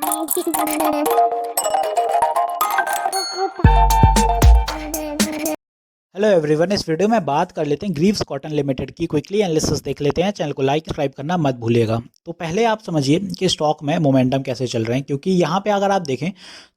Hello everyone, इस video में बात कर लेते हैं ग्रीव्स कॉटन लिमिटेड की। क्विकली एनालिसिस देख लेते हैं। चैनल को लाइक सब्सक्राइब करना मत भूलिएगा। तो पहले आप समझिए कि स्टॉक में मोमेंटम कैसे चल रहे हैं, क्योंकि यहाँ पे अगर आप देखें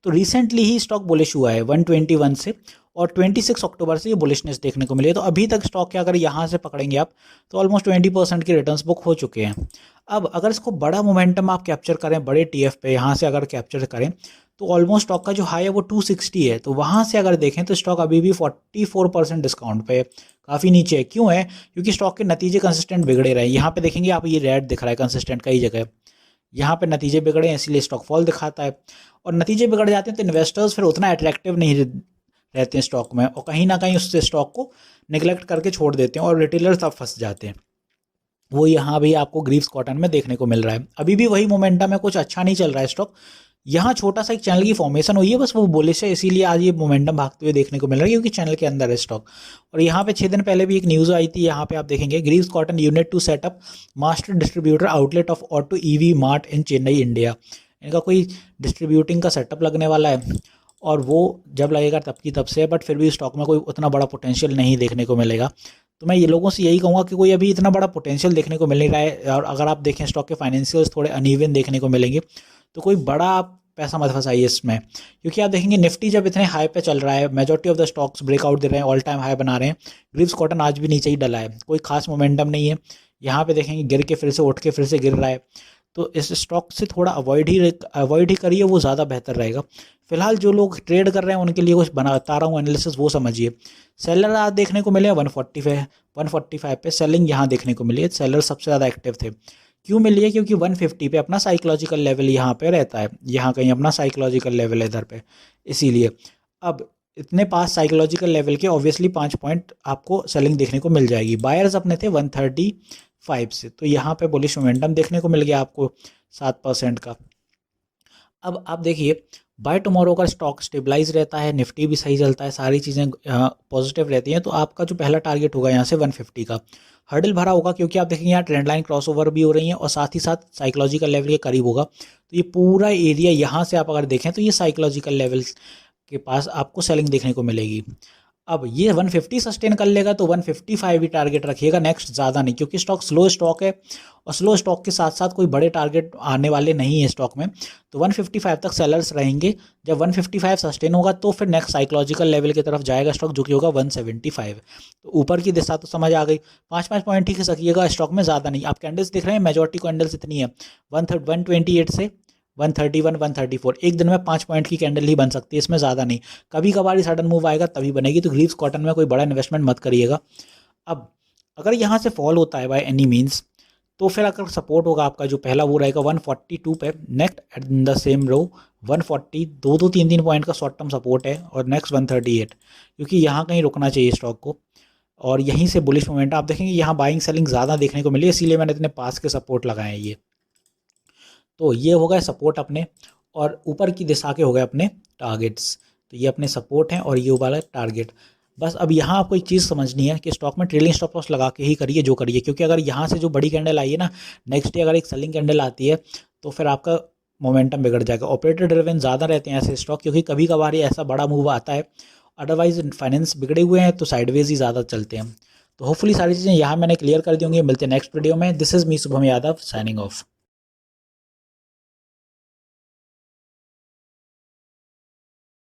तो रिसेंटली ही स्टॉक बुलिश हुआ है 121 से, और 26 अक्टूबर से ये बुलिशनेस देखने को मिली है। तो अभी तक स्टॉक के अगर यहाँ से पकड़ेंगे आप तो ऑलमोस्ट 20% के रिटर्न्स बुक हो चुके हैं। अब अगर इसको बड़ा मोमेंटम आप कैप्चर करें बड़े टीएफ पे, यहाँ से अगर कैप्चर करें तो ऑलमोस्ट स्टॉक का जो हाई है वो 260 है। तो वहाँ से अगर देखें तो स्टॉक अभी भी 44% डिस्काउंट पे काफ़ी नीचे है। क्यों है? क्योंकि स्टॉक के नतीजे कंसिस्टेंट बिगड़े रहे। यहाँ पे देखेंगे आप, ये रेड दिख रहा है कंसिस्टेंट कई जगह। यहाँ पे नतीजे बिगड़े हैं इसीलिए स्टॉक फॉल दिखाता है, और नतीजे बिगड़ जाते हैं तो इन्वेस्टर्स फिर उतना अट्रैक्टिव नहीं रहते हैं स्टॉक में, और कहीं ना कहीं उससे स्टॉक को निगलेक्ट करके छोड़ देते हैं और रिटेलर्स तब फंस जाते हैं। वो यहाँ भी आपको ग्रीव्स कॉटन में देखने को मिल रहा है। अभी भी वही मोमेंटम है, कुछ अच्छा नहीं चल रहा है स्टॉक। यहाँ छोटा सा एक चैनल की फॉर्मेशन हुई है, बस वो बुलिश है, इसीलिए आज ये मोमेंटम भागते हुए देखने को मिल रहा है, क्योंकि चैनल के अंदर है स्टॉक। और यहाँ पे 6 दिन पहले भी एक न्यूज़ आई थी। यहाँ पे आप देखेंगे Greaves Cotton unit to setup master distributor outlet of auto EV mart in Chennai India. इनका कोई डिस्ट्रीब्यूटिंग का सेटअप लगने वाला है, और वो जब लगेगा तब की तब से है, बट फिर भी स्टॉक में कोई उतना बड़ा पोटेंशियल नहीं देखने को मिलेगा। तो मैं ये लोगों से यही कहूँगा कि कोई अभी इतना बड़ा पोटेंशियल देखने को मिल नहीं रहा है। और अगर आप देखें स्टॉक के फाइनेंशियल्स थोड़े अनइवन देखने को मिलेंगे, तो कोई बड़ा आप पैसा मत फंसाइए इसमें। क्योंकि आप देखेंगे निफ्टी जब इतने हाई पे चल रहा है, majority of the stocks breakout दे रहे हैं, ऑल टाइम हाई बना रहे हैं, ग्रीव्स कॉटन आज भी नीचे ही डला है, कोई खास मोमेंटम नहीं है। यहाँ पे देखेंगे गिर के फिर से उठ के फिर से गिर रहा है। तो इस स्टॉक से थोड़ा अवॉइड ही करिए, वो ज़्यादा बेहतर रहेगा। फिलहाल जो लोग ट्रेड कर रहे हैं उनके लिए कुछ बता रहा हूँ एनालिसिस, वो समझिए। सेलर आज देखने को मिले 145 पे सेलिंग यहाँ देखने को मिली है। सेलर सबसे ज़्यादा एक्टिव थे। क्यों मिली है? क्योंकि 150 पे अपना साइकोलॉजिकल लेवल यहाँ पे रहता है, यहाँ कहीं अपना साइकोलॉजिकल लेवल है इधर पे, इसीलिए। अब इतने पास साइकोलॉजिकल लेवल के ऑब्वियसली 5 पॉइंट आपको सेलिंग देखने को मिल जाएगी। बायर्स अपने थे 135 से, तो यहाँ पे बुलिश मोमेंटम देखने को मिल गया आपको 7% का। अब आप देखिए, बाय टुमारो का स्टॉक स्टेबलाइज रहता है, निफ्टी भी सही चलता है, सारी चीज़ें पॉजिटिव रहती हैं, तो आपका जो पहला टारगेट होगा यहाँ से 150 का हर्डल भरा होगा। क्योंकि आप देखेंगे यहाँ ट्रेंड लाइन क्रॉसओवर भी हो रही है, और साथ ही साथ साइकोलॉजिकल लेवल के करीब होगा। तो ये पूरा एरिया यहाँ से आप अगर देखें तो ये साइकोलॉजिकल लेवल के पास आपको सेलिंग देखने को मिलेगी। अब ये 150 सस्टेन कर लेगा तो 155 ही टारगेट रखिएगा, नेक्स्ट ज़्यादा नहीं, क्योंकि स्टॉक स्लो स्टॉक है, और स्लो स्टॉक के साथ साथ कोई बड़े टारगेट आने वाले नहीं है स्टॉक में। तो 155 तक सेलर्स रहेंगे। जब 155 सस्टेन होगा तो फिर नेक्स्ट साइकोलॉजिकल लेवल की तरफ जाएगा स्टॉक, जो कि होगा 175। तो ऊपर की दिशा तो समझ आ गई। 5-5 पॉइंट ही सकिएगा स्टॉक में, ज़्यादा नहीं। आप कैंडल्स दिख रहे हैं, मेजॉरिटी कैंडल्स इतनी है 128 से 131 134, एक दिन में 5 पॉइंट की कैंडल ही बन सकती है, इसमें ज़्यादा नहीं। कभी कभार ही सडन मूव आएगा तभी बनेगी। तो ग्रीव्स कॉटन में कोई बड़ा इन्वेस्टमेंट मत करिएगा। अब अगर यहाँ से फॉल होता है बाय एनी मीन्स, तो फिर अगर सपोर्ट होगा आपका जो पहला वो रहेगा 142 पे, next at the same row 140, 2-3 point का शॉर्ट टर्म सपोर्ट है, और नेक्स्ट 138, क्योंकि यहाँ कहीं रुकना चाहिए स्टॉक को। और यहीं से बुलिश मोमेंट आप देखेंगे, यहाँ बाइंग सेलिंग ज़्यादा देखने को मिली, इसीलिए मैंने इतने पास के सपोर्ट लगाए हैं ये। तो ये हो गए सपोर्ट अपने, और ऊपर की दिशा के हो गए अपने टारगेट्स। तो ये अपने सपोर्ट हैं और ये वाला टारगेट। बस अब यहाँ आपको एक चीज़ समझनी है कि स्टॉक में ट्रेलिंग स्टॉप लॉस लगा के ही करिए जो करिए, क्योंकि अगर यहाँ से जो बड़ी कैंडल आई है ना, नेक्स्ट डे अगर एक सेलिंग कैंडल आती है तो फिर आपका मोमेंटम बिगड़ जाएगा। ऑपरेटर ड्रिवन ज़्यादा रहते हैं ऐसे स्टॉक, क्योंकि कभी कभार ये ऐसा बड़ा मूव आता है, अदरवाइज फाइनेंस बिगड़े हुए हैं तो साइडवेज ही ज़्यादा चलते हैं। तो होपफुली सारी चीज़ें यहाँ मैंने क्लियर कर दी होंगी। मिलते हैं नेक्स्ट वीडियो में। This is me Shubham Yadav, signing off.